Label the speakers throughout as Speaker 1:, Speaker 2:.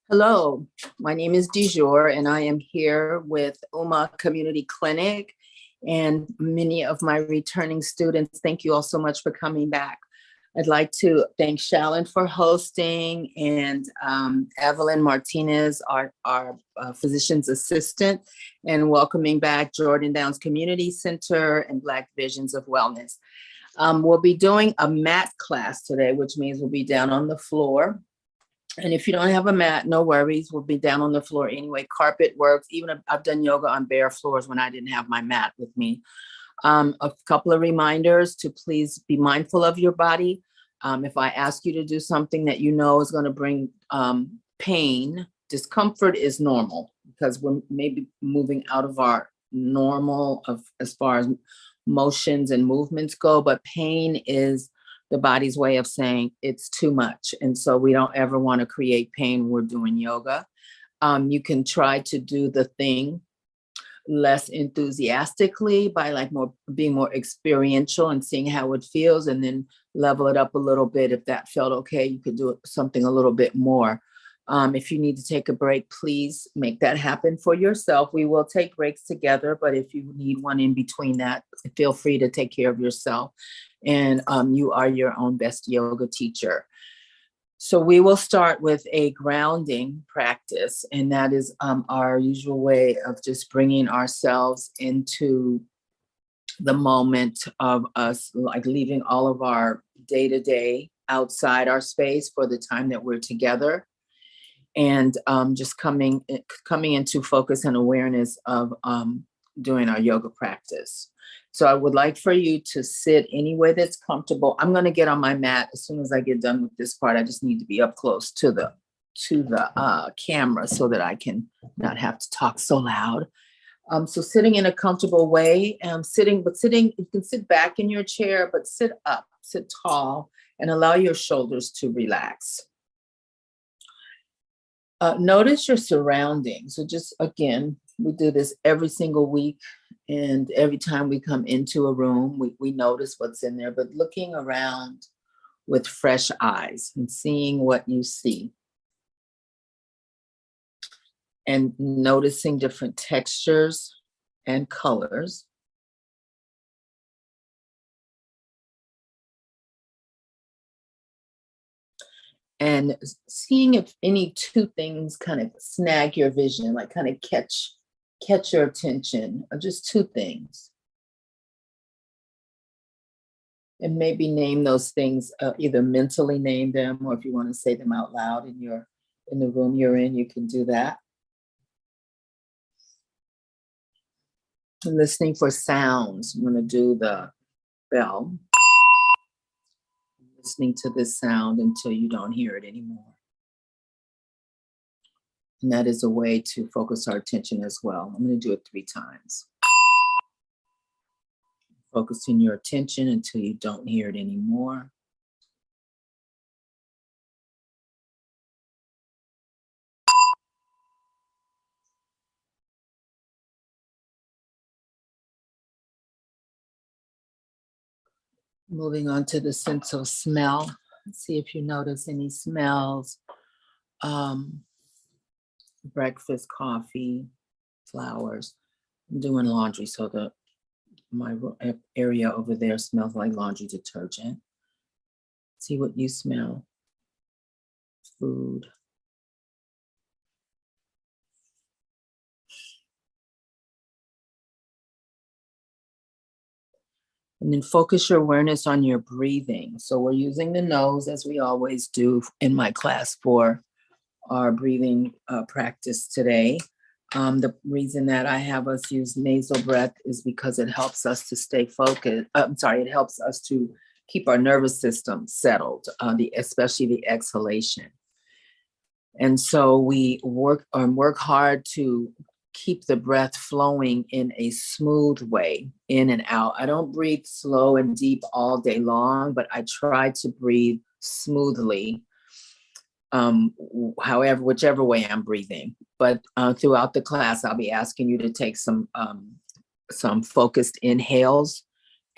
Speaker 1: Hello, my name is DeJur, and I am here with Uma Community Clinic and many of my returning students. Thank you all so much for coming back. I'd like to thank Shallon for hosting and Evelyn Martinez, our physician's assistant, and welcoming back Jordan Downs Community Center and Black Visions of Wellness. We'll be doing a mat class today, which means we'll be down on the floor. And if you don't have a mat, no worries. We'll be down on the floor anyway. Carpet works. Even I've done yoga on bare floors when I didn't have my mat with me. A couple of reminders to please be mindful of your body. If I ask you to do something that you know is going to bring pain, discomfort is normal because we're maybe moving out of our normal as far as motions and movements go, but pain is the body's way of saying it's too much. And so we don't ever want to create pain when we're doing yoga. You can try to do the thing less enthusiastically by being more experiential and seeing how it feels, and then level it up a little bit. If that felt okay, you could do something a little bit more. If you need to take a break, please make that happen for yourself. We will take breaks together, but if you need one in between that, feel free to take care of yourself. And you are your own best yoga teacher. So we will start with a grounding practice, and that is our usual way of just bringing ourselves into the moment of us, like leaving all of our day-to-day outside our space for the time that we're together, and just coming into focus and awareness of doing our yoga practice. So I would like for you to sit any way that's comfortable. I'm going to get on my mat as soon as I get done with this part. I just need to be up close to the camera so that I can not have to talk so loud. So sitting in a comfortable way, sitting, you can sit back in your chair, but sit up, sit tall, and allow your shoulders to relax. Notice your surroundings. So just, again, we do this every single week, and every time we come into a room, we notice what's in there, but looking around with fresh eyes and seeing what you see. And noticing different textures and colors. And seeing if any two things kind of snag your vision, like kind of catch your attention, or just two things. And maybe name those things, either mentally name them, or if you want to say them out loud in the room you're in, you can do that. And listening for sounds. I'm going to do the bell. Listening to this sound until you don't hear it anymore. And that is a way to focus our attention as well. I'm going to do it 3 times. Focusing your attention until you don't hear it anymore. Moving on to the sense of smell. Let's see if you notice any smells. Breakfast, coffee, flowers. I'm doing laundry, so my area over there smells like laundry detergent. See what you smell. Food. And then focus your awareness on your breathing. So we're using the nose, as we always do in my class, for our breathing practice today. The reason that I have us use nasal breath is because it helps us to stay focused. It helps us to keep our nervous system settled, especially the exhalation. And so we work hard to keep the breath flowing in a smooth way, in and out. I don't breathe slow and deep all day long, but I try to breathe smoothly however, whichever way I'm breathing. But throughout the class, I'll be asking you to take some focused inhales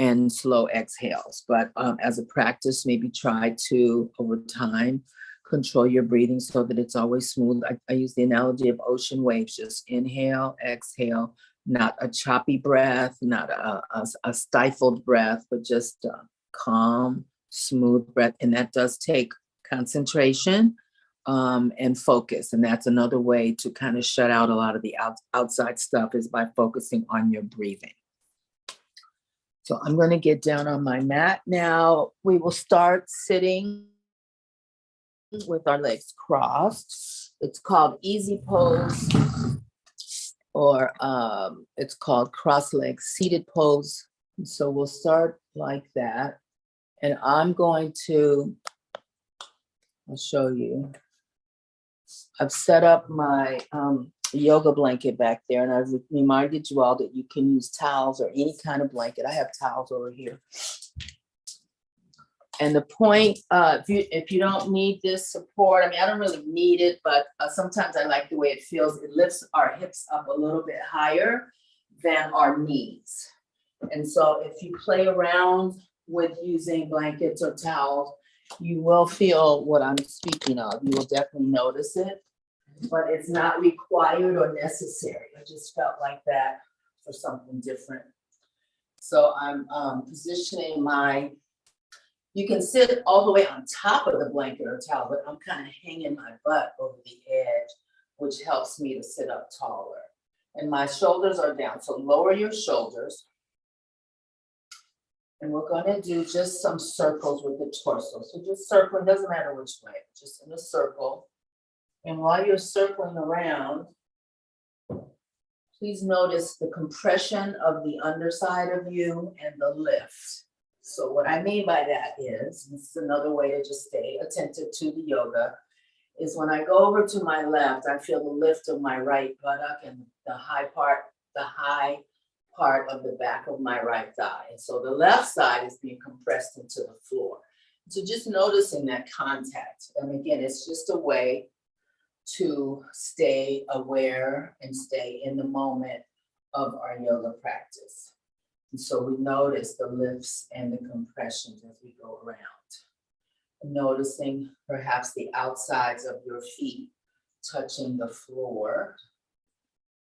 Speaker 1: and slow exhales. But as a practice, maybe try to, over time, control your breathing so that it's always smooth. I use the analogy of ocean waves, just inhale, exhale, not a choppy breath, not a stifled breath, but just a calm, smooth breath. And that does take concentration and focus. And that's another way to kind of shut out a lot of the outside stuff, is by focusing on your breathing. So I'm going to get down on my mat now. We will start sitting with our legs crossed. It's called easy pose, or it's called cross-legged seated pose. And so we'll start like that. And I'm going to, I'll show you. I've set up my yoga blanket back there, and I've reminded you all that you can use towels or any kind of blanket. I have towels over here. And the point, if you don't need this support, I mean, I don't really need it, but sometimes I like the way it feels. It lifts our hips up a little bit higher than our knees. And so if you play around with using blankets or towels, you will feel what I'm speaking of. You will definitely notice it, but it's not required or necessary. I just felt like that for something different. So I'm positioning my, you can sit all the way on top of the blanket or towel, but I'm kind of hanging my butt over the edge, which helps me to sit up taller. And my shoulders are down, so lower your shoulders. And we're going to do just some circles with the torso. So just circling, doesn't matter which way, just in a circle. And while you're circling around, please notice the compression of the underside of you and the lift. So what I mean by that is, this is another way to just stay attentive to the yoga, is when I go over to my left, I feel the lift of my right buttock and the high part of the back of my right thigh. And so the left side is being compressed into the floor. So just noticing that contact. And again, it's just a way to stay aware and stay in the moment of our yoga practice. And so we notice the lifts and the compressions as we go around. Noticing perhaps the outsides of your feet touching the floor.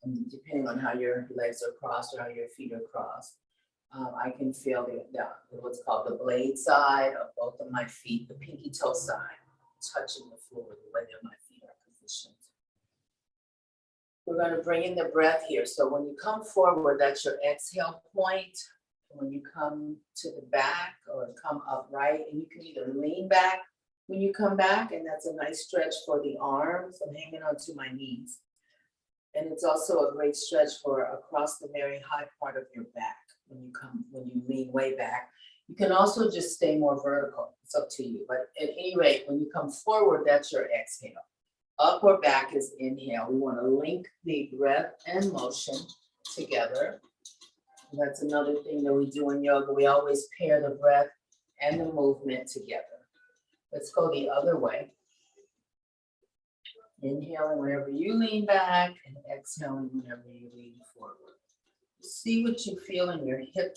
Speaker 1: And depending on how your legs are crossed or how your feet are crossed, I can feel what's called the blade side of both of my feet, the pinky toe side, touching the floor the way that my feet are positioned. We're going to bring in the breath here. So when you come forward, that's your exhale point. When you come to the back or come upright, and you can either lean back when you come back, and that's a nice stretch for the arms. I'm hanging onto my knees. And it's also a great stretch for across the very high part of your back when you lean way back. You can also just stay more vertical. It's up to you. But at any rate, when you come forward, that's your exhale. Up or back is inhale. We want to link the breath and motion together. And that's another thing that we do in yoga. We always pair the breath and the movement together. Let's go the other way. Inhaling whenever you lean back and exhaling whenever you lean forward. See what you feel in your hip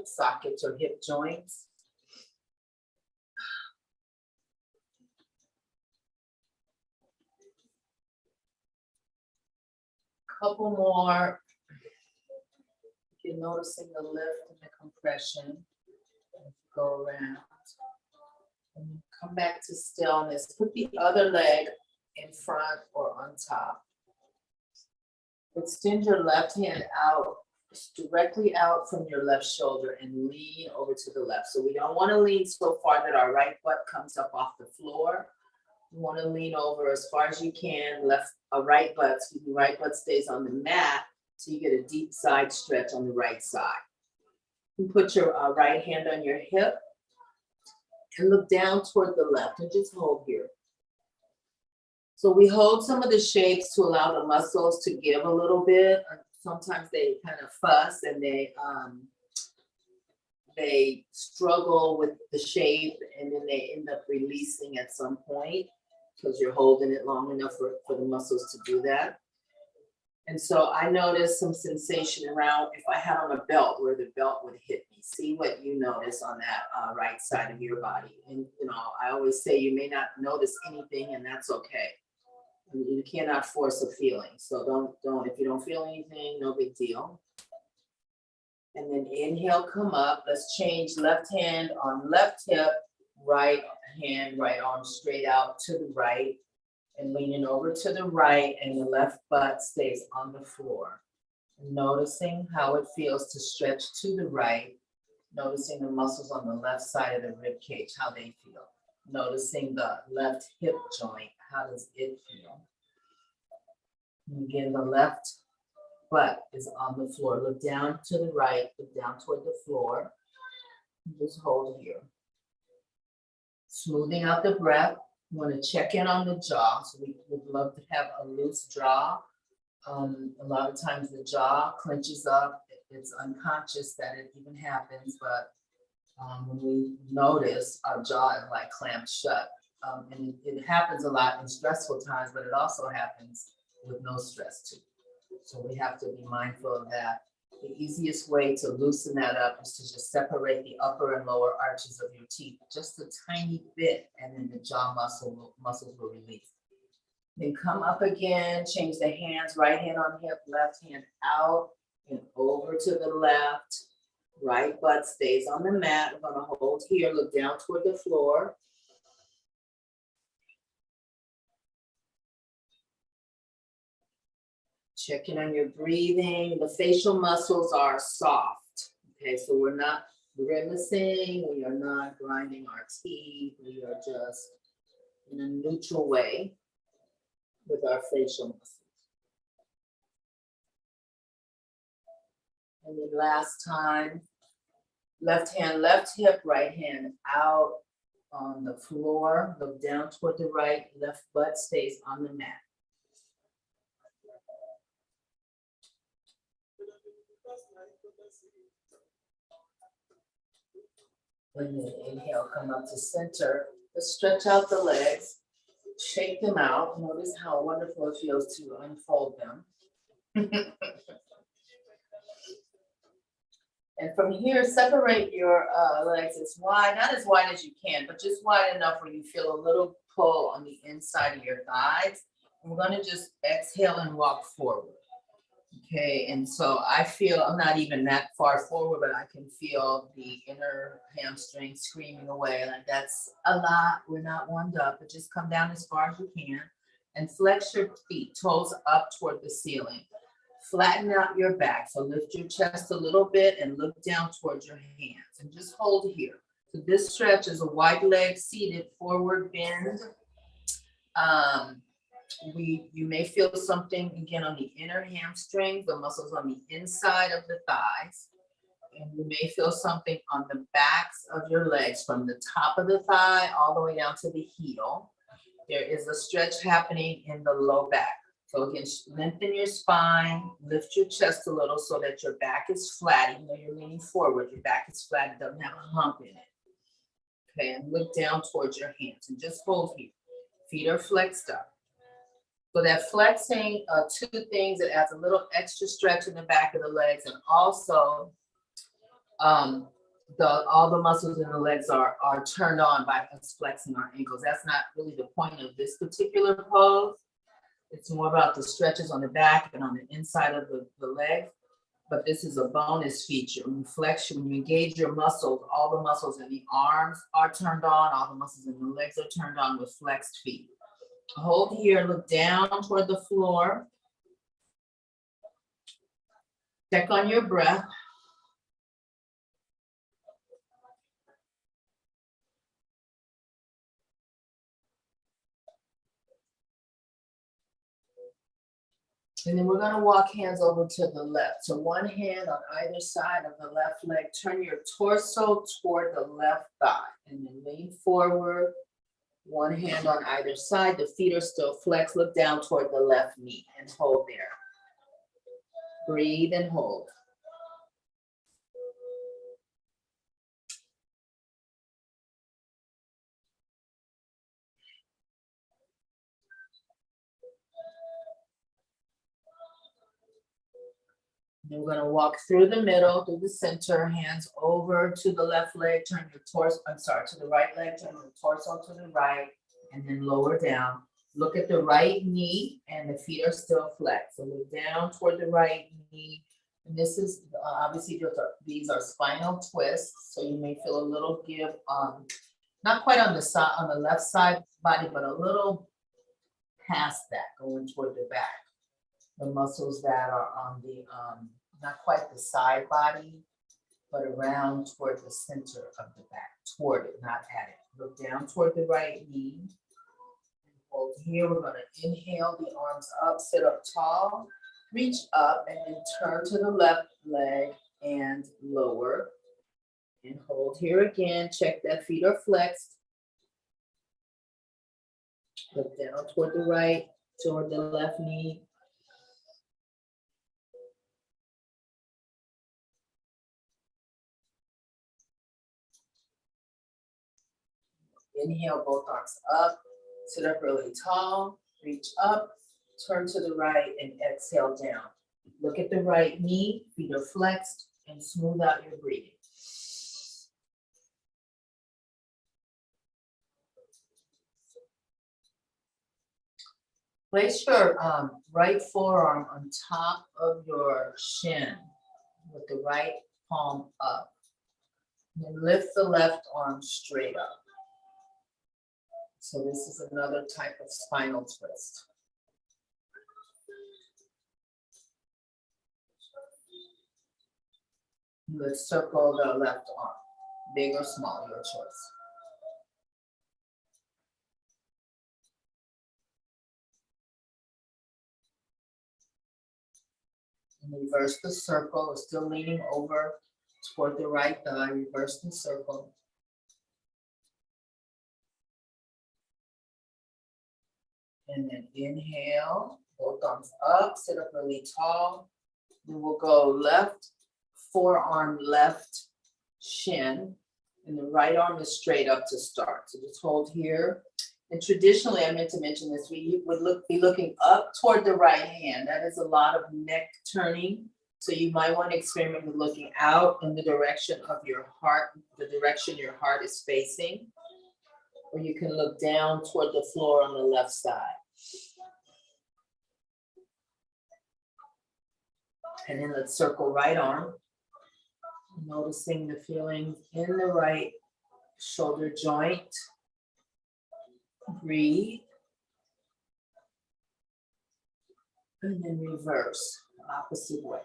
Speaker 1: sockets or hip joints. Couple more. You're noticing the lift and the compression. Go around. And come back to stillness. Put the other leg in front or on top. Extend your left hand out, directly out from your left shoulder, and lean over to the left. So we don't want to lean so far that our right butt comes up off the floor. You want to lean over as far as you can. Right butt stays on the mat, so you get a deep side stretch on the right side. You put your right hand on your hip and look down toward the left and just hold here. So we hold some of the shapes to allow the muscles to give a little bit. Sometimes they kind of fuss and they struggle with the shape, and then they end up releasing at some point. because you're holding it long enough for the muscles to do that. And so I noticed some sensation around if I had on a belt where the belt would hit me. See what you notice on that right side of your body. And, you know, I always say you may not notice anything, and that's okay. You cannot force a feeling. So don't, if you don't feel anything, no big deal. And then inhale, come up. Let's change left hand on left hip, right hand, right arm straight out to the right, and leaning over to the right, and the left butt stays on the floor. Noticing how it feels to stretch to the right, noticing the muscles on the left side of the rib cage, how they feel. Noticing the left hip joint, how does it feel? And again, the left butt is on the floor. Look down to the right, look down toward the floor. Just hold here. Smoothing out the breath. You want to check in on the jaw. So we would love to have a loose jaw. A lot of times the jaw clenches up. It's unconscious that it even happens, but when we notice, our jaw is like clamped shut. And it happens a lot in stressful times, but it also happens with no stress too. So we have to be mindful of that. The easiest way to loosen that up is to just separate the upper and lower arches of your teeth just a tiny bit, and then the jaw muscles will release. Then come up again, change the hands, right hand on hip, left hand out and over to the left. Right butt stays on the mat. We're gonna hold here, look down toward the floor. Checking on your breathing. The facial muscles are soft. Okay, so we're not grimacing, we are not grinding our teeth, we are just in a neutral way with our facial muscles. And then last time, left hand, left hip, right hand out on the floor. Look down toward the right, left butt stays on the mat. And then inhale, come up to center. Let's stretch out the legs, shake them out. Notice how wonderful it feels to unfold them. And from here, separate your legs as wide, not as wide as you can, but just wide enough where you feel a little pull on the inside of your thighs. And we're gonna just exhale and walk forward. Okay, and so I feel I'm not even that far forward, but I can feel the inner hamstring screaming away. Like that's a lot. We're not warmed up, but just come down as far as you can and flex your feet, toes up toward the ceiling. Flatten out your back. So lift your chest a little bit and look down towards your hands and just hold here. So this stretch is a wide leg seated forward bend. You may feel something again on the inner hamstring, the muscles on the inside of the thighs. And you may feel something on the backs of your legs from the top of the thigh all the way down to the heel. There is a stretch happening in the low back. So again, lengthen your spine, lift your chest a little so that your back is flat. Even though you're leaning forward, your back is flat, it doesn't have a hump in it. Okay, and look down towards your hands and just hold here. Feet are flexed up. So that flexing, two things, it adds a little extra stretch in the back of the legs, and also all the muscles in the legs are turned on by us flexing our ankles. That's not really the point of this particular pose. It's more about the stretches on the back and on the inside of the leg. But this is a bonus feature. When you flex, when you engage your muscles, all the muscles in the arms are turned on, all the muscles in the legs are turned on with flexed feet. Hold here, look down toward the floor. Check on your breath. And then we're gonna walk hands over to the left. So one hand on either side of the left leg. Turn your torso toward the left thigh and then lean forward. One hand on either side. The feet are still flexed. Look down toward the left knee and hold there. Breathe and hold. Then we're gonna walk through the middle, through the center, hands over to the left leg, turn your torso, to the right leg, turn your torso to the right, and then lower down. Look at the right knee and the feet are still flexed. So look down toward the right knee. And this is, obviously these are spinal twists. So you may feel a little give, not quite on the side, on the left side body, but a little past that, going toward the back. The muscles that are on the, not quite the side body, but around toward the center of the back, toward it, not at it. Look down toward the right knee. Hold here, we're gonna inhale, the arms up, sit up tall, reach up, and then turn to the left leg and lower. And hold here again, check that feet are flexed. Look down toward the right, toward the left knee. Inhale, both arms up, sit up really tall, reach up, turn to the right, and exhale down. Look at the right knee, feet are flexed, and smooth out your breathing. Place your right forearm on top of your shin with the right palm up. And then lift the left arm straight up. So this is another type of spinal twist. Let's circle the left arm, big or small, your choice. And reverse the circle, we're still leaning over toward the right thigh, reverse the circle. And then inhale, both arms up, sit up really tall. Then we'll go left forearm, left shin, and the right arm is straight up to start. So just hold here. And traditionally, I meant to mention this, we would be looking up toward the right hand. That is a lot of neck turning. So you might want to experiment with looking out in the direction of your heart, the direction your heart is facing. Or you can look down toward the floor on the left side. And then let's circle right arm. Noticing the feelings in the right shoulder joint. Breathe. And then reverse, opposite way.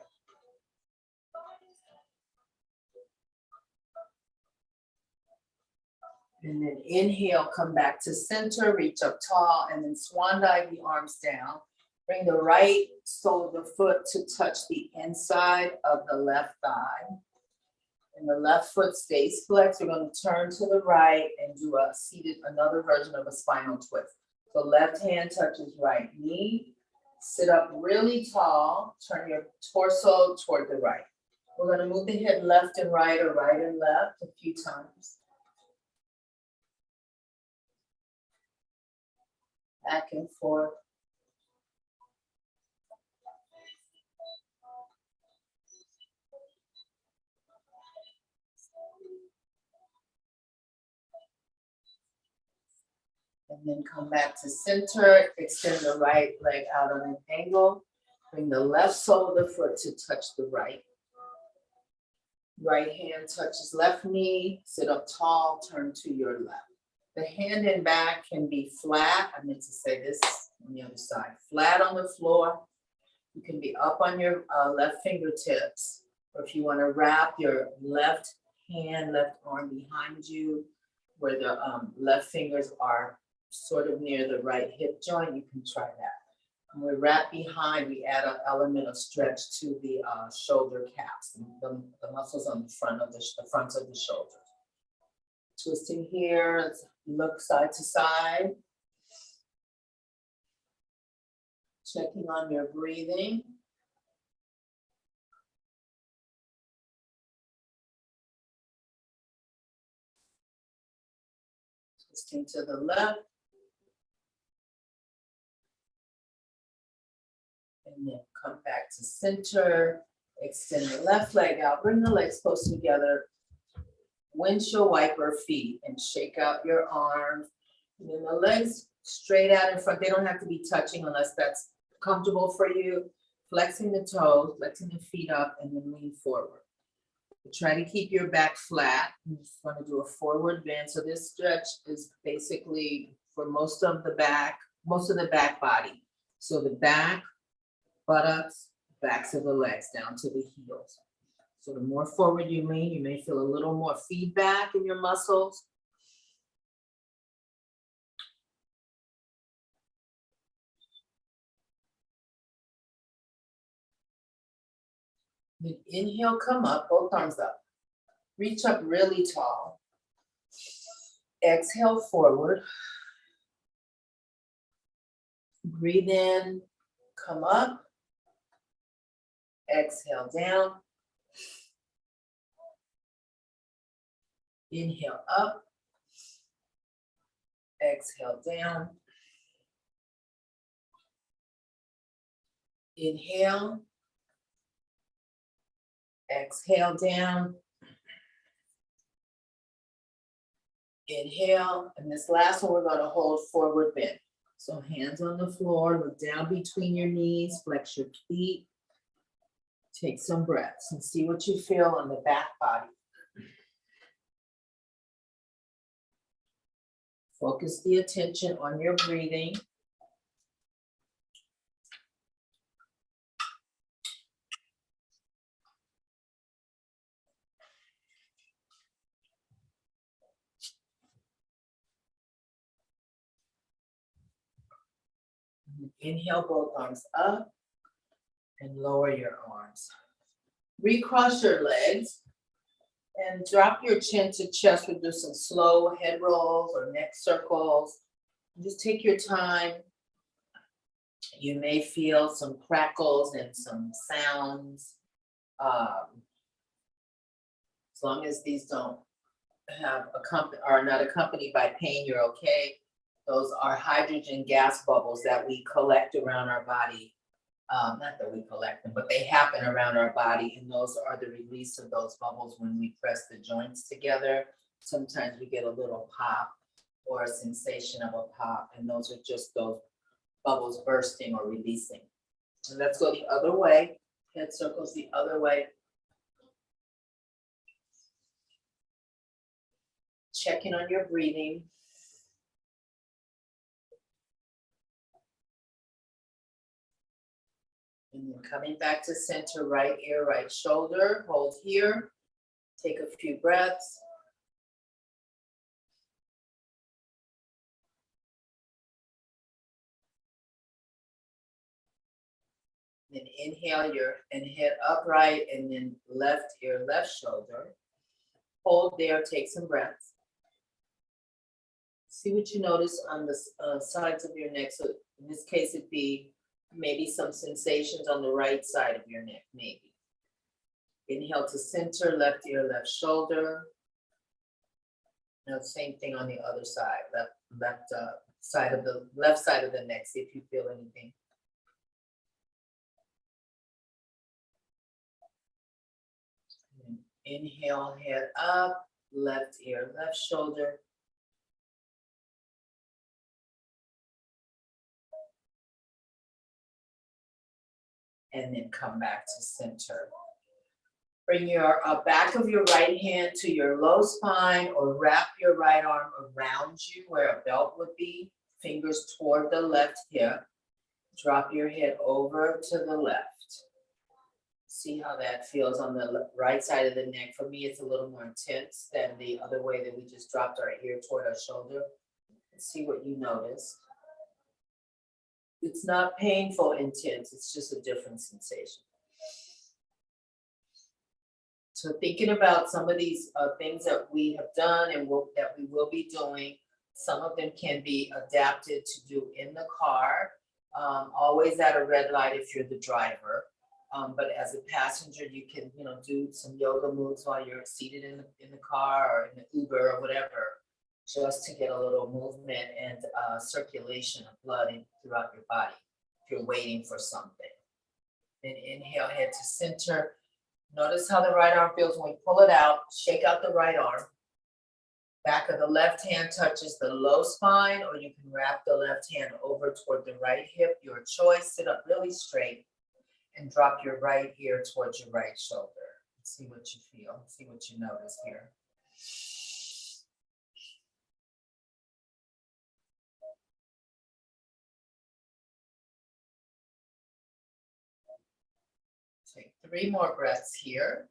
Speaker 1: And then inhale, come back to center, reach up tall, and then swan dive the arms down. Bring the right sole of the foot to touch the inside of the left thigh. And the left foot stays flexed. We're going to turn to the right and do a seated, another version of a spinal twist. So left hand touches right knee. Sit up really tall. Turn your torso toward the right. We're going to move the head left and right or right and left a few times. Back and forth. And then come back to center, extend the right leg out on an angle. Bring the left sole of the foot to touch the right. Right hand touches left knee, sit up tall, turn to your left. The hand and back can be flat. I meant to say this on the other side. Flat on the floor. You can be up on your left fingertips. Or if you want to wrap your left hand, left arm behind you, where the left fingers are sort of near the right hip joint, you can try that. When we wrap behind, we add an element of stretch to the shoulder caps, the muscles on the front of the shoulders. Twisting here, let's look side to side. Checking on your breathing. Twisting to the left. And then come back to center. Extend the left leg out, bring the legs close together. Windshield wiper feet and shake out your arms. And then the legs straight out in front. They don't have to be touching unless that's comfortable for you. Flexing the toes, flexing the feet up, and then lean forward. Try to keep your back flat. I'm just going to do a forward bend. So this stretch is basically for most of the back body. So the back, buttocks, backs of the legs down to the heels. So the more forward you lean, you may feel a little more feedback in your muscles. Then inhale, come up, both arms up. Reach up really tall. Exhale forward. Breathe in, come up. Exhale down. Inhale up. Exhale down. Inhale. Exhale down. Inhale. And this last one, we're going to hold forward bend. So hands on the floor, look down between your knees, flex your feet. Take some breaths and see what you feel on the back body. Focus the attention on your breathing. Inhale, both arms up and lower your arms. Recross your legs and drop your chin to chest. We'll do some slow head rolls or neck circles. Just take your time. You may feel some crackles and some sounds. As long as these don't have are not accompanied by pain, you're okay. Those are hydrogen gas bubbles that we collect around our body. Not that we collect them, but they happen around our body, and those are the release of those bubbles when we press the joints together. Sometimes we get a little pop or a sensation of a pop, and those are just those bubbles bursting or releasing. And let's go the other way. Head circles the other way. Check in on your breathing. And then coming back to center, right ear, right shoulder. Hold here. Take a few breaths. Then inhale and head upright, and then left ear, left shoulder. Hold there, take some breaths. See what you notice on the sides of your neck. So in this case, it'd be maybe some sensations on the right side of your neck, maybe. Inhale to center, left ear, left shoulder. Now same thing on the other side, left side of the neck. See if you feel anything. And inhale, head up, left ear, left shoulder. And then come back to center. Bring your back of your right hand to your low spine, or wrap your right arm around you where a belt would be. Fingers toward the left hip. Drop your head over to the left. See how that feels on the right side of the neck. For me, it's a little more intense than the other way that we just dropped our ear toward our shoulder. See what you notice. It's not painful, intense. It's just a different sensation. So thinking about some of these things that we have done and that we will be doing, some of them can be adapted to do in the car, always at a red light if you're the driver. But as a passenger, you can do some yoga moves while you're seated in the car or in the Uber or whatever, just to get a little movement and circulation of blood throughout your body if you're waiting for something. Then inhale, head to center. Notice how the right arm feels when we pull it out. Shake out the right arm. Back of the left hand touches the low spine, or you can wrap the left hand over toward the right hip. Your choice. Sit up really straight and drop your right ear towards your right shoulder. See what you feel. See what you notice here. Take 3 more breaths here.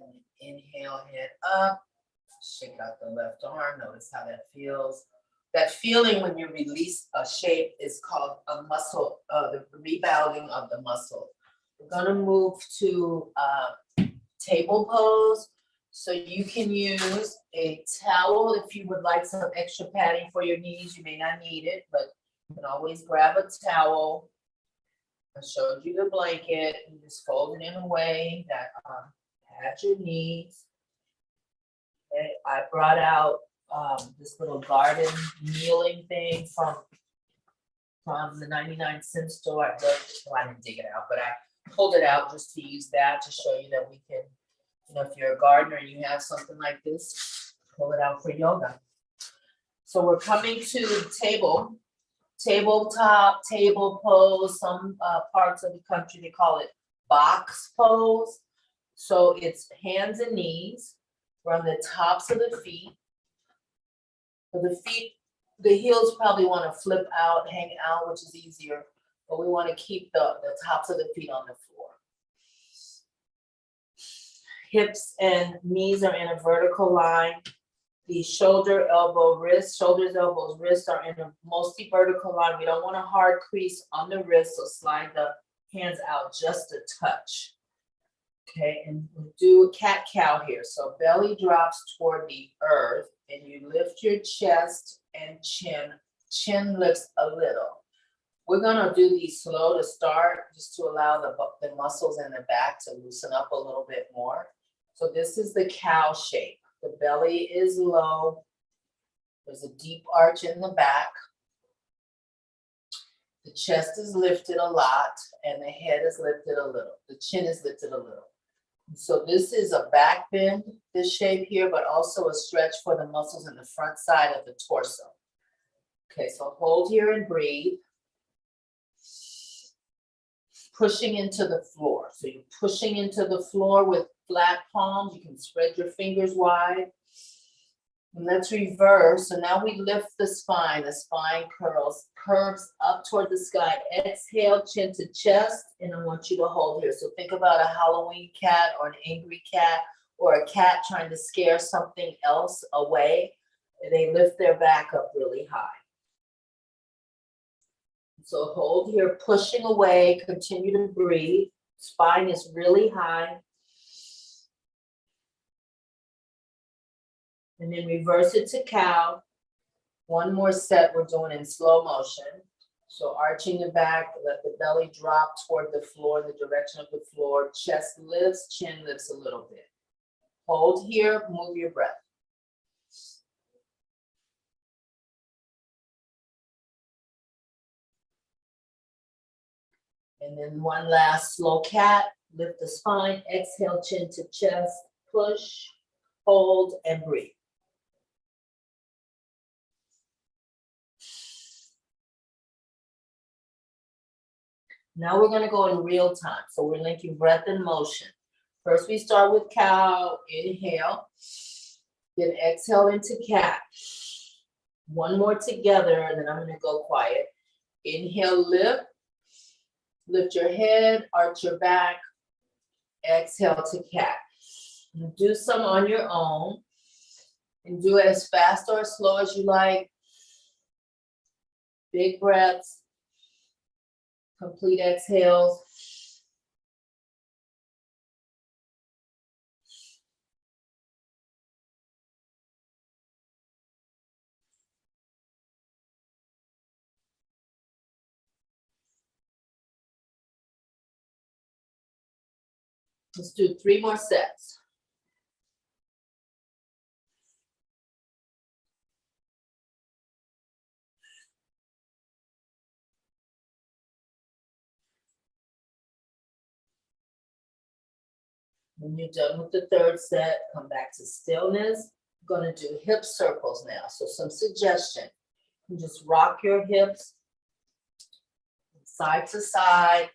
Speaker 1: And inhale, head up. Shake out the left arm. Notice how that feels. That feeling when you release a shape is called a muscle, the rebounding of the muscle. We're gonna move to table pose. So you can use a towel if you would like some extra padding for your knees. You may not need it, but you can always grab a towel. I showed you the blanket. You just fold it in a way that pads your knees. Okay, I brought out this little garden kneeling thing from the 99-cent store. I didn't dig it out, but I pulled it out just to use that to show you that we can, you know, if you're a gardener and you have something like this, pull it out for yoga. So we're coming to tabletop, table pose. Some parts of the country, they call it box pose. So it's hands and knees. We're on the tops of the feet. So the feet, the heels probably want to flip out, hang out, which is easier, but we want to keep the tops of the feet on the floor. Hips and knees are in a vertical line. The shoulder, elbow, wrist, shoulders, elbows, wrists are in a mostly vertical line. We don't want a hard crease on the wrist, so slide the hands out just a touch. Okay, and we'll do a cat-cow here. So belly drops toward the earth, and you lift your chest and chin. Chin lifts a little. We're gonna do these slow to start, just to allow the muscles in the back to loosen up a little bit more. So this is the cow shape. The belly is low. There's a deep arch in the back. The chest is lifted a lot, and the head is lifted a little. The chin is lifted a little. So this is a back bend, this shape here, but also a stretch for the muscles in the front side of the torso. Okay, so hold here and breathe. Pushing into the floor. So you're pushing into the floor with flat palms. You can spread your fingers wide. And let's reverse. So now we lift the spine. The spine curves up toward the sky. Exhale, chin to chest, and I want you to hold here. So think about a Halloween cat or an angry cat or a cat trying to scare something else away. And they lift their back up really high. So hold here, pushing away, continue to breathe. Spine is really high. And then reverse it to cow. One more set we're doing in slow motion. So arching the back, let the belly drop toward the floor, the direction of the floor. Chest lifts, chin lifts a little bit. Hold here, move your breath. And then one last slow cat. Lift the spine, exhale, chin to chest, push, hold, and breathe. Now we're gonna go in real time. So we're linking breath and motion. First we start with cow, inhale, then exhale into cat. One more together, and then I'm gonna go quiet. Inhale, lift your head, arch your back, exhale to cat. You do some on your own, and do it as fast or as slow as you like. Big breaths. Complete exhales. Let's do 3 more sets. When you're done with the third set, come back to stillness. We're going to do hip circles now. So some suggestion. You just rock your hips side to side.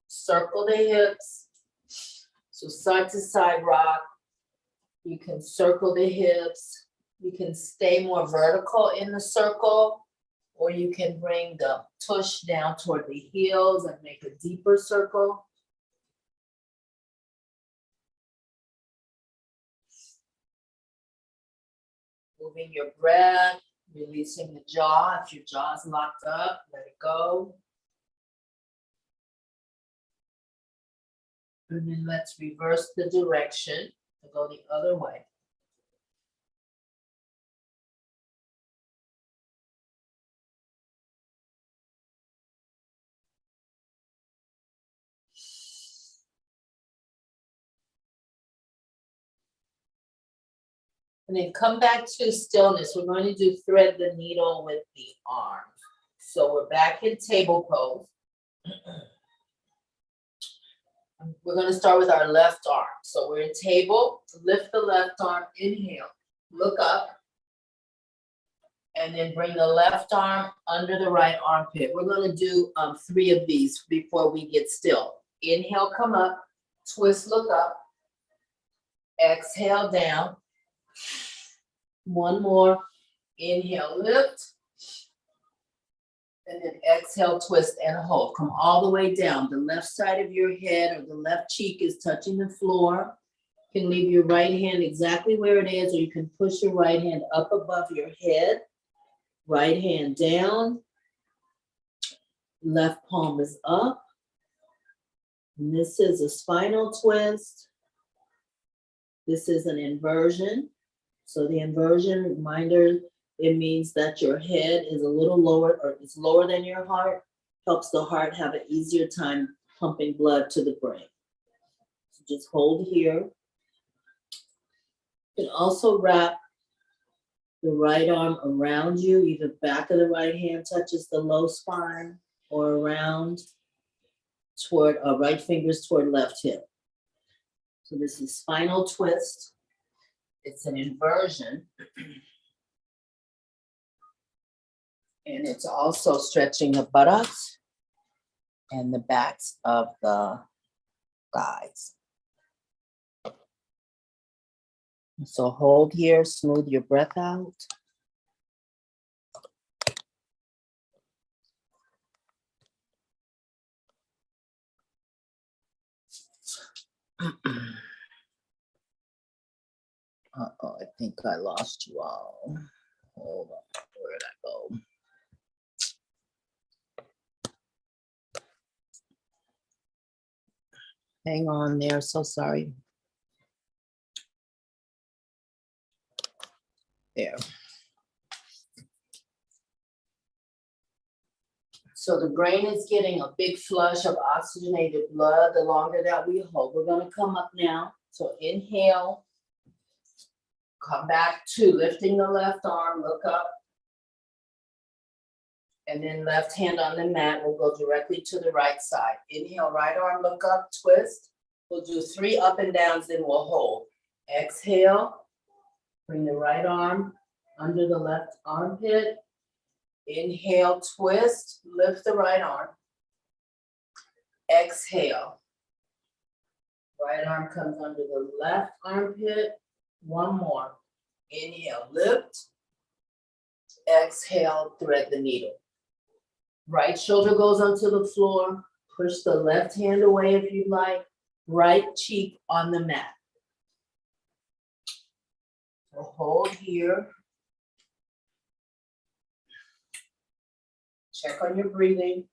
Speaker 1: Circle the hips. So side to side rock. You can circle the hips. You can stay more vertical in the circle, or you can bring the tush down toward the heels and make a deeper circle. Moving your breath, releasing the jaw. If your jaw is locked up, let it go. And then let's reverse the direction to go the other way. And then come back to stillness. We're going to do thread the needle with the arms. So we're back in table pose. We're going to start with our left arm. So we're in table. Lift the left arm. Inhale. Look up. And then bring the left arm under the right armpit. We're going to do 3 of these before we get still. Inhale, come up. Twist, look up. Exhale, down. One more. Inhale, lift. And then exhale, twist, and hold. Come all the way down. The left side of your head or the left cheek is touching the floor. You can leave your right hand exactly where it is, or you can push your right hand up above your head. Right hand down. Left palm is up. And this is a spinal twist. This is an inversion. So the inversion, reminder, it means that your head is a little lower, or it's lower than your heart, helps the heart have an easier time pumping blood to the brain. So just hold here. You can also wrap the right arm around you, either back of the right hand touches the low spine or around toward right fingers toward left hip. So this is spinal twist. It's an inversion. And it's also stretching the buttocks and the backs of the thighs. So hold here, smooth your breath out. Uh-oh, I think I lost you all. Hold on, where did I go? Hang on there, so sorry. There. So the brain is getting a big flush of oxygenated blood the longer that we hold. We're going to come up now. So inhale. Come back to lifting the left arm, look up. And then left hand on the mat will go directly to the right side. Inhale, right arm, look up, twist. We'll do 3 up and downs, then we'll hold. Exhale, bring the right arm under the left armpit. Inhale, twist, lift the right arm. Exhale. Right arm comes under the left armpit. One more. Inhale, lift. Exhale, thread the needle. Right shoulder goes onto the floor. Push the left hand away if you'd like. Right cheek on the mat. So hold here. Check on your breathing.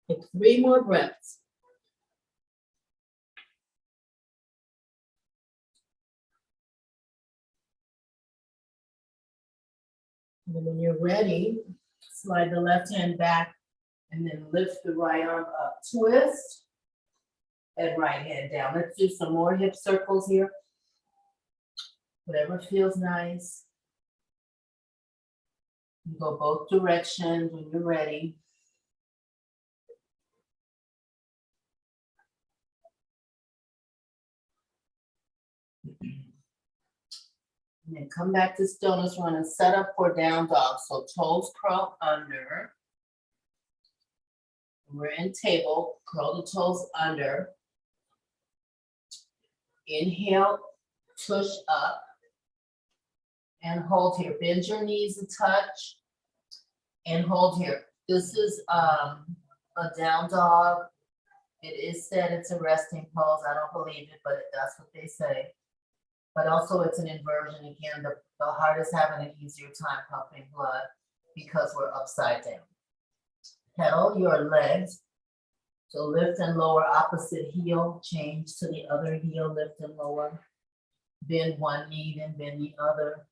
Speaker 1: Take 3 more breaths. And when you're ready, Slide the left hand back and then lift the right arm up. Twist and right hand down. Let's do some more hip circles here. Whatever feels nice. You go both directions when you're ready. And then come back to stillness. We're going to set up for down dog. So toes curl under. We're in table. Curl the toes under. Inhale, push up. And hold here. Bend your knees a touch. And hold here. This is a down dog. It is said it's a resting pose. I don't believe it, but that's what they say. But also it's an inversion. Again, the heart is having an easier time pumping blood because we're upside down. Pedal your legs. So lift and lower opposite heel. Change to the other heel, lift and lower. Bend one knee, then bend the other.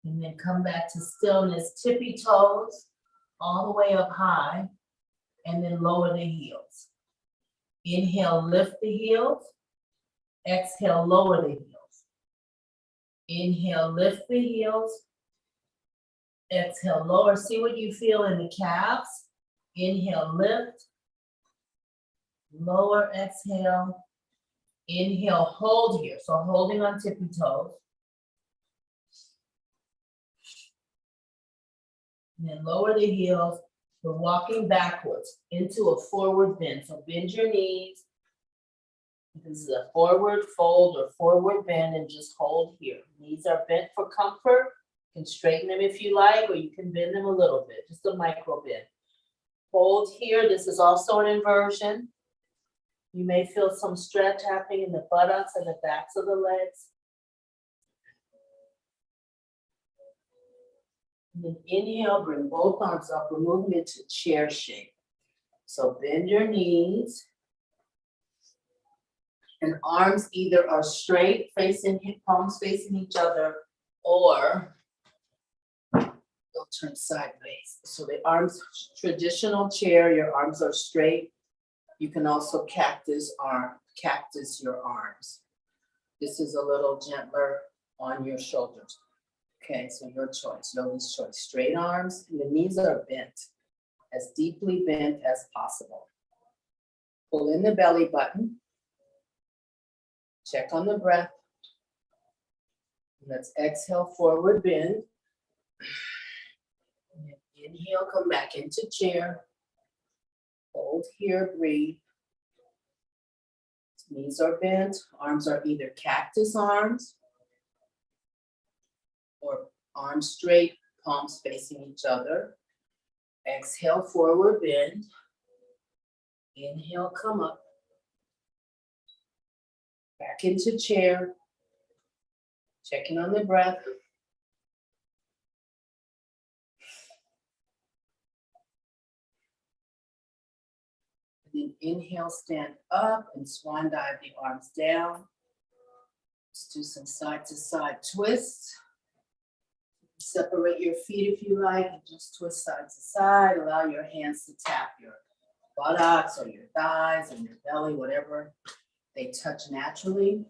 Speaker 1: And then come back to stillness, tippy toes, all the way up high, and then lower the heels. Inhale, lift the heels. Exhale, lower the heels. Inhale, lift the heels. Exhale, lower. See what you feel in the calves. Inhale, lift. Lower, exhale. Inhale, hold here. So holding on tippy toes. And then lower the heels. We're walking backwards into a forward bend. So bend your knees. This is a forward fold or forward bend and just hold here. Knees are bent for comfort. You can straighten them if you like, or you can bend them a little bit, just a micro bend. Hold here. This is also an inversion. You may feel some stretch happening in the buttocks and the backs of the legs. And then inhale, bring both arms up, we're moving into chair shape. So bend your knees. And arms either are straight, facing hip, palms facing each other, or they'll turn sideways. So the arms, traditional chair, your arms are straight. You can also cactus your arms. This is a little gentler on your shoulders. Okay, so your choice, yogi's choice. Straight arms, and the knees are bent, as deeply bent as possible. Pull in the belly button. Check on the breath. Let's exhale, forward bend. Inhale, come back into chair. Hold here, breathe. Knees are bent. Arms are either cactus arms or arms straight, palms facing each other. Exhale, forward bend. Inhale, come up. Back into chair. Checking on the breath. And then inhale, stand up and swan dive the arms down. Let's do some side to side twists. Separate your feet if you like and just twist side to side. Allow your hands to tap your buttocks or your thighs or your belly, whatever they touch naturally.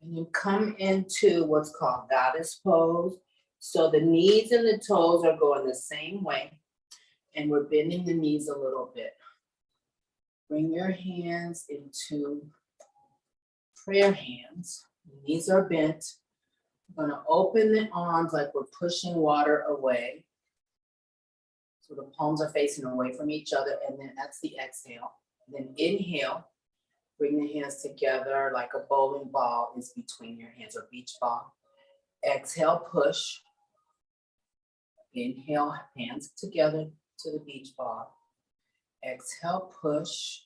Speaker 1: And you come into what's called goddess pose. So the knees and the toes are going the same way. And we're bending the knees a little bit. Bring your hands into prayer hands. The knees are bent. We're going to open the arms like we're pushing water away. So the palms are facing away from each other, and then that's the exhale. And then inhale, bring the hands together like a bowling ball is between your hands, or beach ball. Exhale, push. Inhale, hands together to the beach ball. Exhale, push.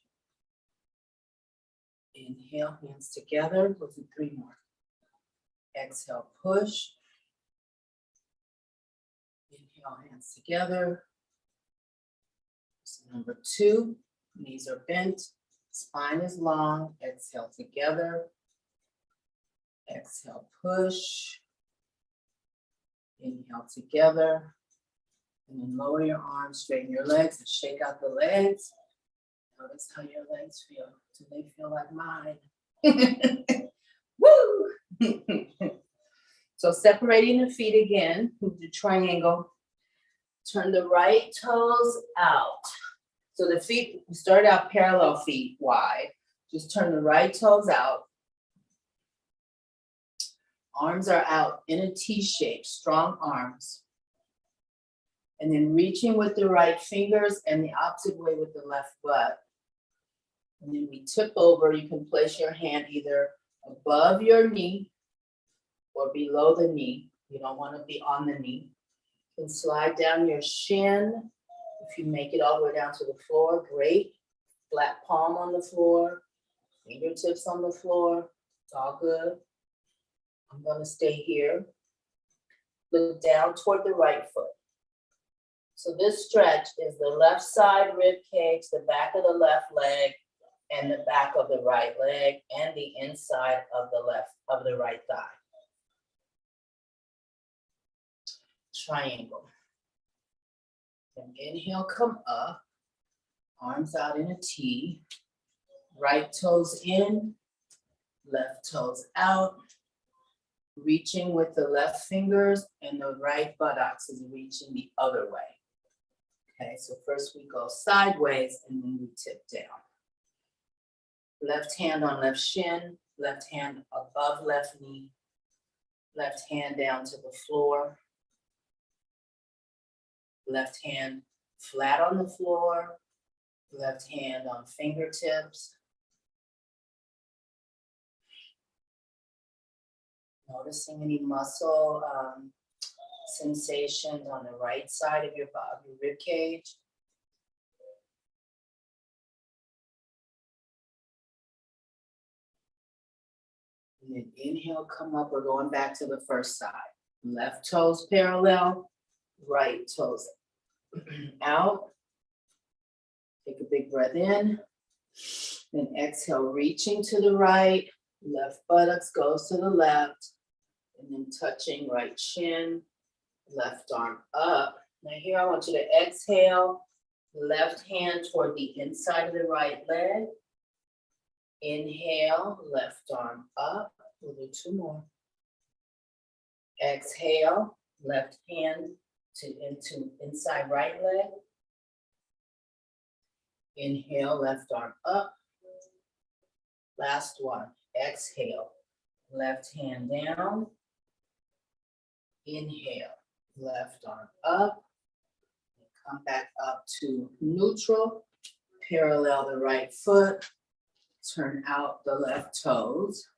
Speaker 1: Inhale, hands together. We'll do 3 more. Exhale, push. Inhale, Inhale, hands together. So number 2, knees are bent, spine is long. Exhale together. Exhale, push. Inhale together. And then lower your arms, straighten your legs, and shake out the legs. Notice how your legs feel. Do they feel like mine? Woo! So separating the feet again, move the triangle. Turn the right toes out. So the feet, we start out parallel feet wide. Just turn the right toes out. Arms are out in a T shape, strong arms. And then reaching with the right fingers and the opposite way with the left butt. And then we tip over. You can place your hand either above your knee or below the knee. You don't want to be on the knee. You can slide down your shin. If you make it all the way down to the floor, great. Flat palm on the floor, fingertips on the floor. It's all good. I'm going to stay here. Look down toward the right foot. So this stretch is the left side rib cage, the back of the left leg, and the back of the right leg, and the inside of the right thigh. Triangle. And inhale, come up. Arms out in a T. Right toes in, left toes out. Reaching with the left fingers, and the right buttocks is reaching the other way. Okay, so first we go sideways and then we tip down. Left hand on left shin, left hand above left knee, left hand down to the floor, left hand flat on the floor, left hand on fingertips. Noticing any muscle sensations on the right side of your rib cage. And then inhale, come up. We're going back to the first side. Left toes parallel, right toes out. Take a big breath in. Then exhale, reaching to the right. Left buttocks goes to the left. And then touching right shin, left arm up. Now here I want you to exhale, left hand toward the inside of the right leg. Inhale, left arm up. We'll do 2 more. Exhale, left hand into inside right leg. Inhale, left arm up. Last one. Exhale, left hand down. Inhale, left arm up. Come back up to neutral. Parallel the right foot. Turn out the left toes.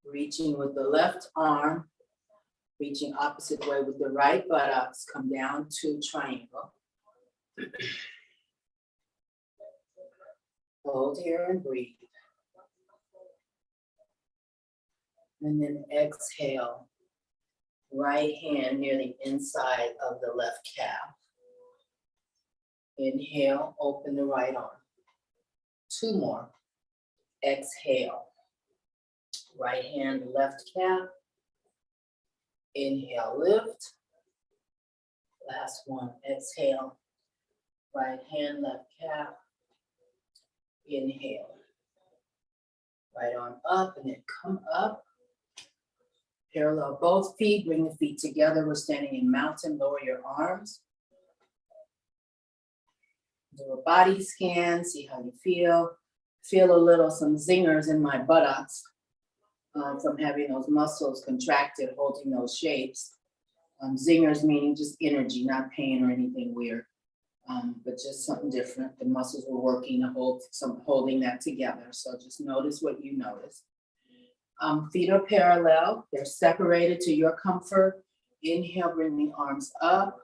Speaker 1: Reaching with the left arm. Reaching opposite way with the right buttocks. Come down to triangle. Hold here and breathe. And then exhale. Right hand near the inside of the left calf. Inhale, open the right arm. 2 more. Exhale. Right hand, left calf. Inhale, lift. Last one. Exhale. Right hand, left calf. Inhale. Right arm up and then come up. Parallel both feet, bring the feet together. We're standing in mountain, lower your arms. Do a body scan, see how you feel. Feel some zingers in my buttocks from having those muscles contracted, holding those shapes. Zingers meaning just energy, not pain or anything weird, but just something different. The muscles were working to holding that together. So just notice what you notice. Feet are parallel. They're separated to your comfort. Inhale, bring the arms up.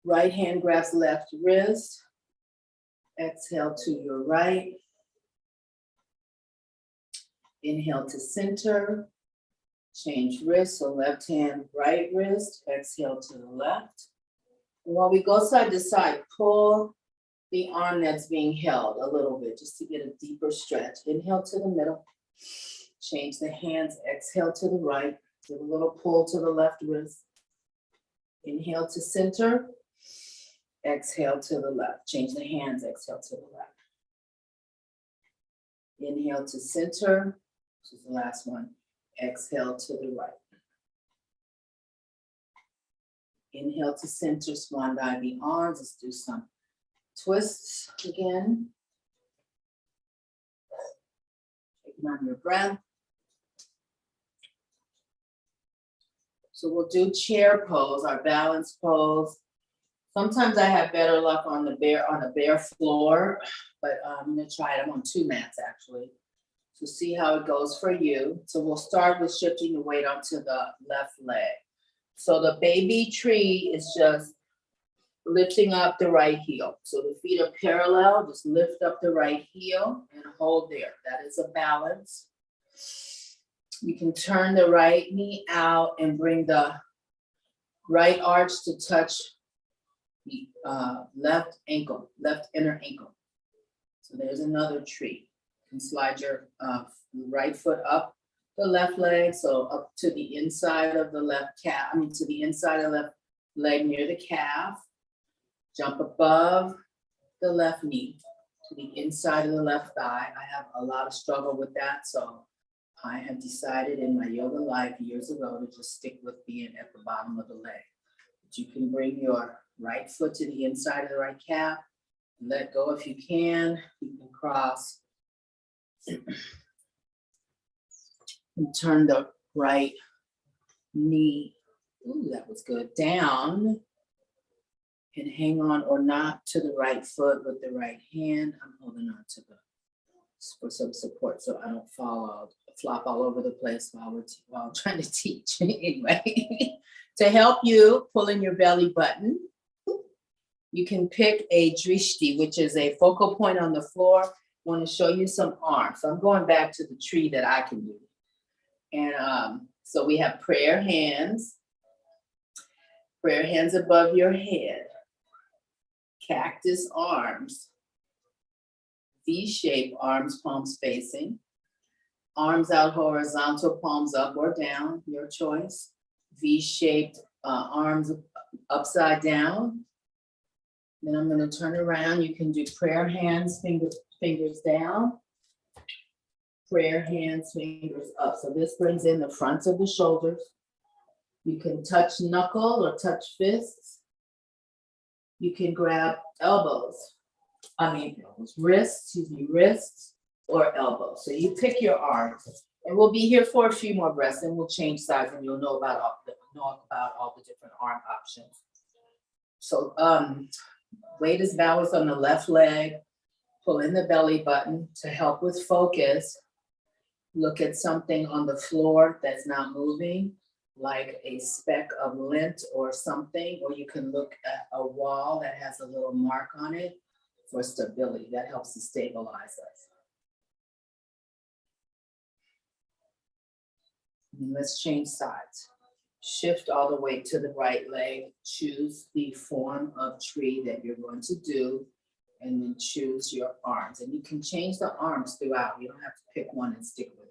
Speaker 1: Right hand grabs left wrist. Exhale to your right. Inhale to center. Change wrist, so left hand, right wrist, exhale to the left. While we go side to side, pull the arm that's being held a little bit just to get a deeper stretch. Inhale to the middle. Change the hands, exhale to the right. Give a little pull to the left wrist. Inhale to center. Exhale to the left. Change the hands, exhale to the left. Inhale to center. This is the last one. Exhale to the right. Inhale to center, swan diving arms. Let's do some twists again. Taking on your breath. So we'll do chair pose, our balance pose. Sometimes I have better luck on a bare floor, but I'm gonna try it. I'm on 2 mats actually. So see how it goes for you. So we'll start with shifting the weight onto the left leg. So the baby tree is just lifting up the right heel. So the feet are parallel, just lift up the right heel and hold there. That is a balance. You can turn the right knee out and bring the right arch to touch the left ankle, left inner ankle. So there's another tree. You can slide your right foot up the left leg, so up to the inside of the left calf, to the inside of the left leg near the calf. Jump above the left knee to the inside of the left thigh. I have a lot of struggle with that, so I have decided in my yoga life years ago to just stick with being at the bottom of the leg. But you can bring your right foot to the inside of the right calf. Let go if you can. You can cross. And turn the right knee, ooh, that was good, down. And hang on or not to the right foot with the right hand. I'm holding on to for some support so I don't flop all over the place while I'm trying to teach. Anyway, to help you pull in your belly button, you can pick a drishti, which is a focal point on the floor. I want to show you some arms. So I'm going back to the tree that I can do. And so we have prayer hands above your head, cactus arms, V-shape arms, palms facing, arms out horizontal, palms up or down, your choice. V-shaped arms upside down. Then I'm going to turn around. You can do prayer hands, fingers down. Prayer hands, fingers up. So this brings in the fronts of the shoulders. You can touch knuckle or touch fists. You can grab wrists or elbows. So you pick your arms. And we'll be here for a few more breaths and we'll change sides and you'll know about all the different arm options. So weight is balanced on the left leg. Pull in the belly button to help with focus. Look at something on the floor that's not moving, like a speck of lint or something, or you can look at a wall that has a little mark on it for stability. That helps to stabilize us. And let's change sides. Shift all the way to the right leg. Choose the form of tree that you're going to do, and then choose your arms. And you can change the arms throughout. You don't have to pick one and stick with it.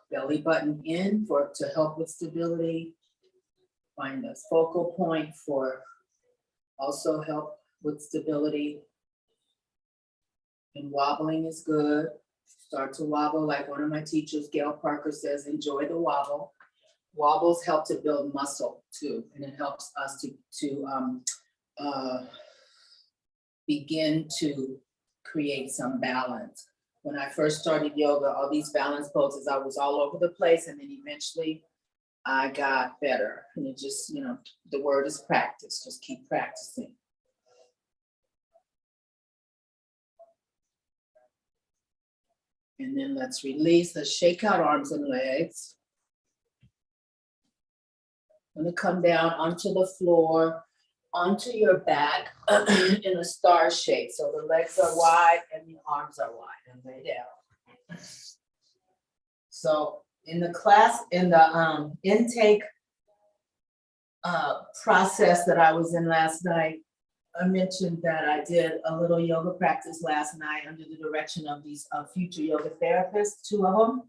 Speaker 1: Belly button in to help with stability. Find a focal point for also help with stability. And wobbling is good. Start to wobble like one of my teachers, Gail Parker, says, enjoy the wobble. Wobbles help to build muscle too, and it helps us to begin to create some balance. When I first started yoga, all these balance poses, I was all over the place, and then eventually I got better. And it just, the word is practice. Just keep practicing. And then let's release. Let's shake out arms and legs. I'm gonna come down onto the floor, onto your back in a star shape. So the legs are wide and the arms are wide, and lay down. So in the class, in the intake process that I was in last night, I mentioned that I did a little yoga practice last night under the direction of these future yoga therapists, 2 of them.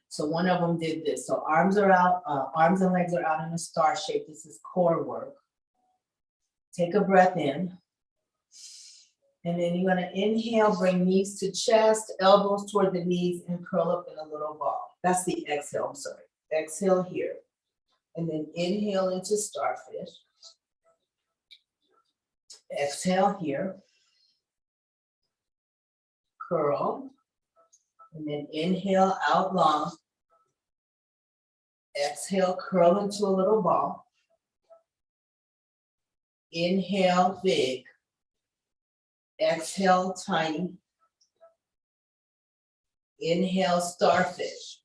Speaker 1: So one of them did this. So arms are out, arms and legs are out in a star shape. This is core work. Take a breath in. And then you're gonna inhale, bring knees to chest, elbows toward the knees, and curl up in a little ball. That's the exhale, I'm sorry. Exhale here. And then inhale into starfish. Exhale here. Curl. And then inhale out long. Exhale, curl into a little ball. Inhale, big. Exhale, tiny. Inhale, starfish.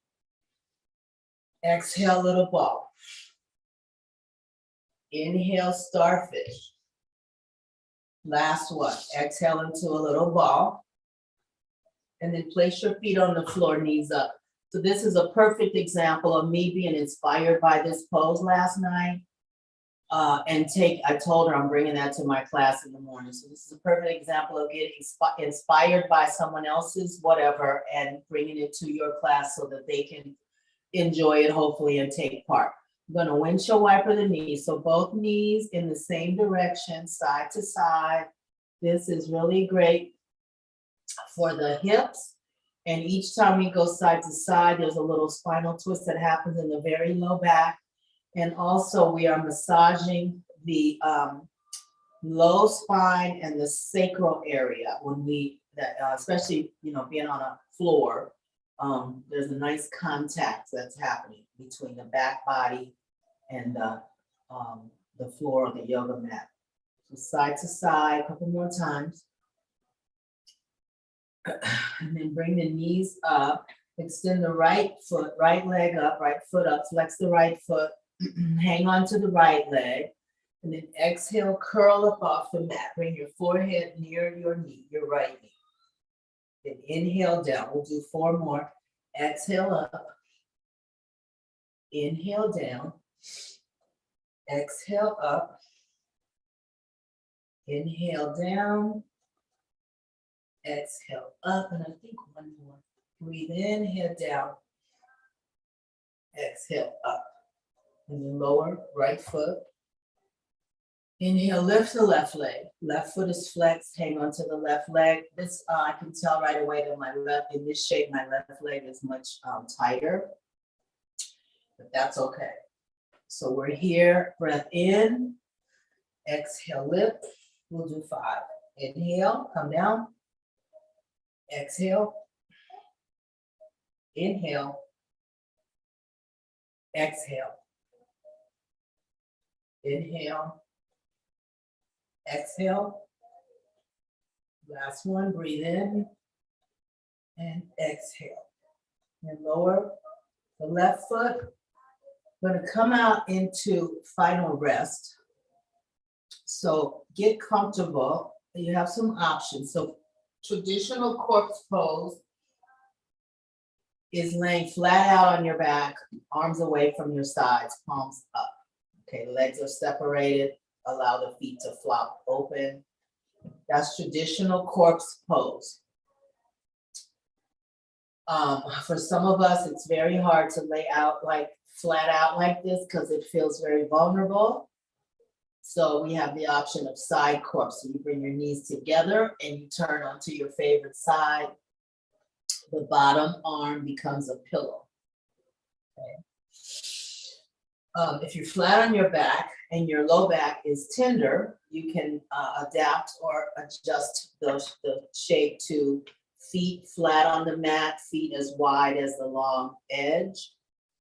Speaker 1: Exhale, little ball. Inhale, starfish. Last one. Exhale into a little ball. And then place your feet on the floor, knees up. So this is a perfect example of me being inspired by this pose last night. I told her I'm bringing that to my class in the morning. So this is a perfect example of getting inspired by someone else's whatever and bringing it to your class so that they can enjoy it, hopefully, and take part. I'm gonna windshield wiper the knees. So both knees in the same direction, side to side. This is really great for the hips. And each time we go side to side, there's a little spinal twist that happens in the very low back. And also we are massaging the low spine and the sacral area when we, especially, being on a floor, there's a nice contact that's happening between the back body and the floor of the yoga mat. So side to side, a couple more times. And then bring the knees up, extend the right foot, right leg up, right foot up, flex the right foot, hang on to the right leg, and then exhale, curl up off the mat. Bring your forehead near your knee, your right knee. Then inhale down. We'll do 4 more. Exhale up. Inhale down. Exhale up. Inhale down. Exhale up, and I think 1 more. Breathe in, head down. Exhale up. And then lower right foot. Inhale, lift the left leg. Left foot is flexed, hang on to the left leg. This, I can tell right away that my left, in this shape, my left leg is much tighter, but that's okay. So we're here, breath in, exhale, lift. We'll do 5. Inhale, come down. Exhale. Inhale. Exhale. Inhale. Exhale. Last one, breathe in and exhale. And lower the left foot. We're going to come out into final rest. So get comfortable. You have some options. So traditional corpse pose is laying flat out on your back, arms away from your sides, palms up. Okay, legs are separated. Allow the feet to flop open. That's traditional corpse pose. For some of us, it's very hard to lay out like flat out like this because it feels very vulnerable. So we have the option of side corpse. So you bring your knees together and you turn onto your favorite side. The bottom arm becomes a pillow. Okay. If you're flat on your back and your low back is tender, you can adapt or adjust the shape to feet flat on the mat, feet as wide as the long edge,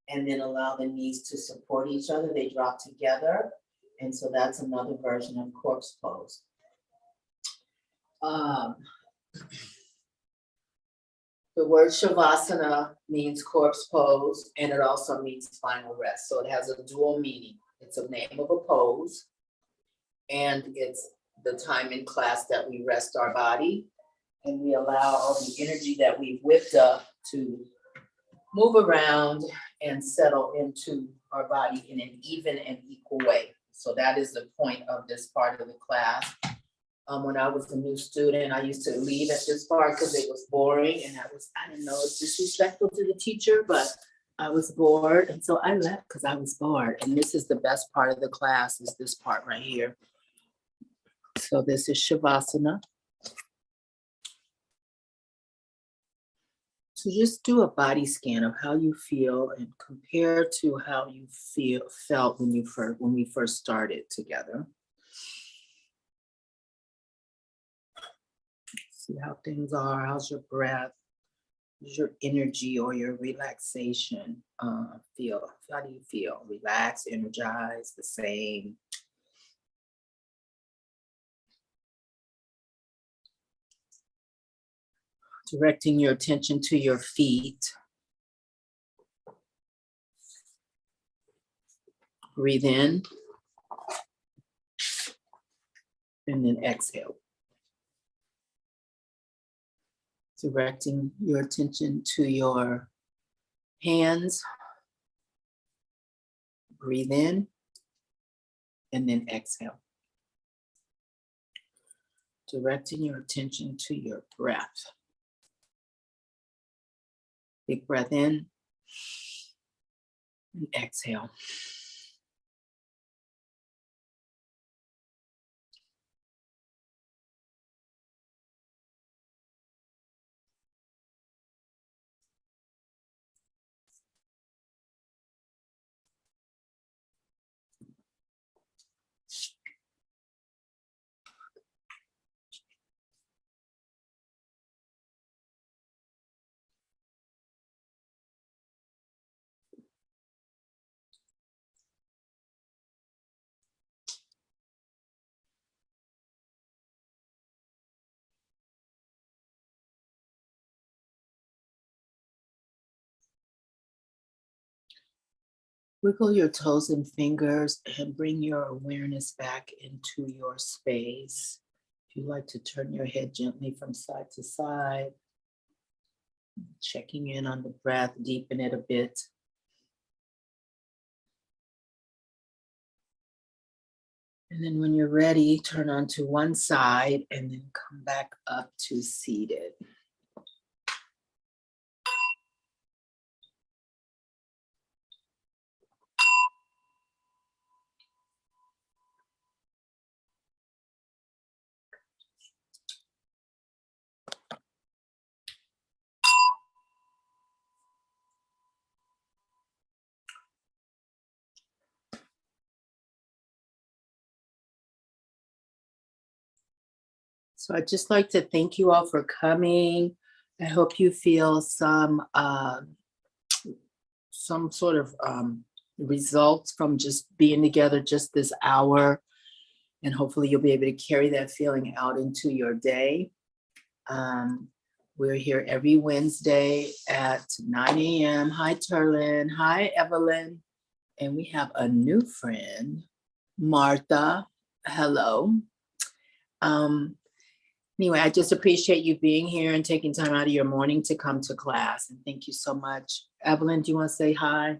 Speaker 1: and then allow the knees to support each other. They drop together. And so that's another version of corpse pose. The word Shavasana means corpse pose, and it also means final rest. So it has a dual meaning. It's a name of a pose, and it's the time in class that we rest our body, and we allow all the energy that we've whipped up to move around and settle into our body in an even and equal way. So that is the point of this part of the class. When I was a new student, I used to leave at this part because it was boring, and I didn't know it's disrespectful to the teacher, but I was bored, and so I left because I was bored. And this is the best part of the class, is this part right here. So this is Shavasana. So just do a body scan of how you feel and compare to how you felt when we first started together. See how things are. How's your breath? How's your energy or your relaxation feel? How do you feel? Relaxed, energized, the same? Directing your attention to your feet. Breathe in. And then exhale. Directing your attention to your hands. Breathe in. And then exhale. Directing your attention to your breath. Big breath in and exhale. Wiggle your toes and fingers and bring your awareness back into your space. If you like to turn your head gently from side to side, checking in on the breath, deepen it a bit. And then when you're ready, turn onto one side and then come back up to seated. So I'd just like to thank you all for coming. I hope you feel some sort of results from just being together just this hour. And hopefully you'll be able to carry that feeling out into your day. We're here every Wednesday at 9 a.m. Hi, Turlin. Hi, Evelyn. And we have a new friend, Martha. Hello. Anyway, I just appreciate you being here and taking time out of your morning to come to class. And thank you so much. Evelyn, do you want to say hi?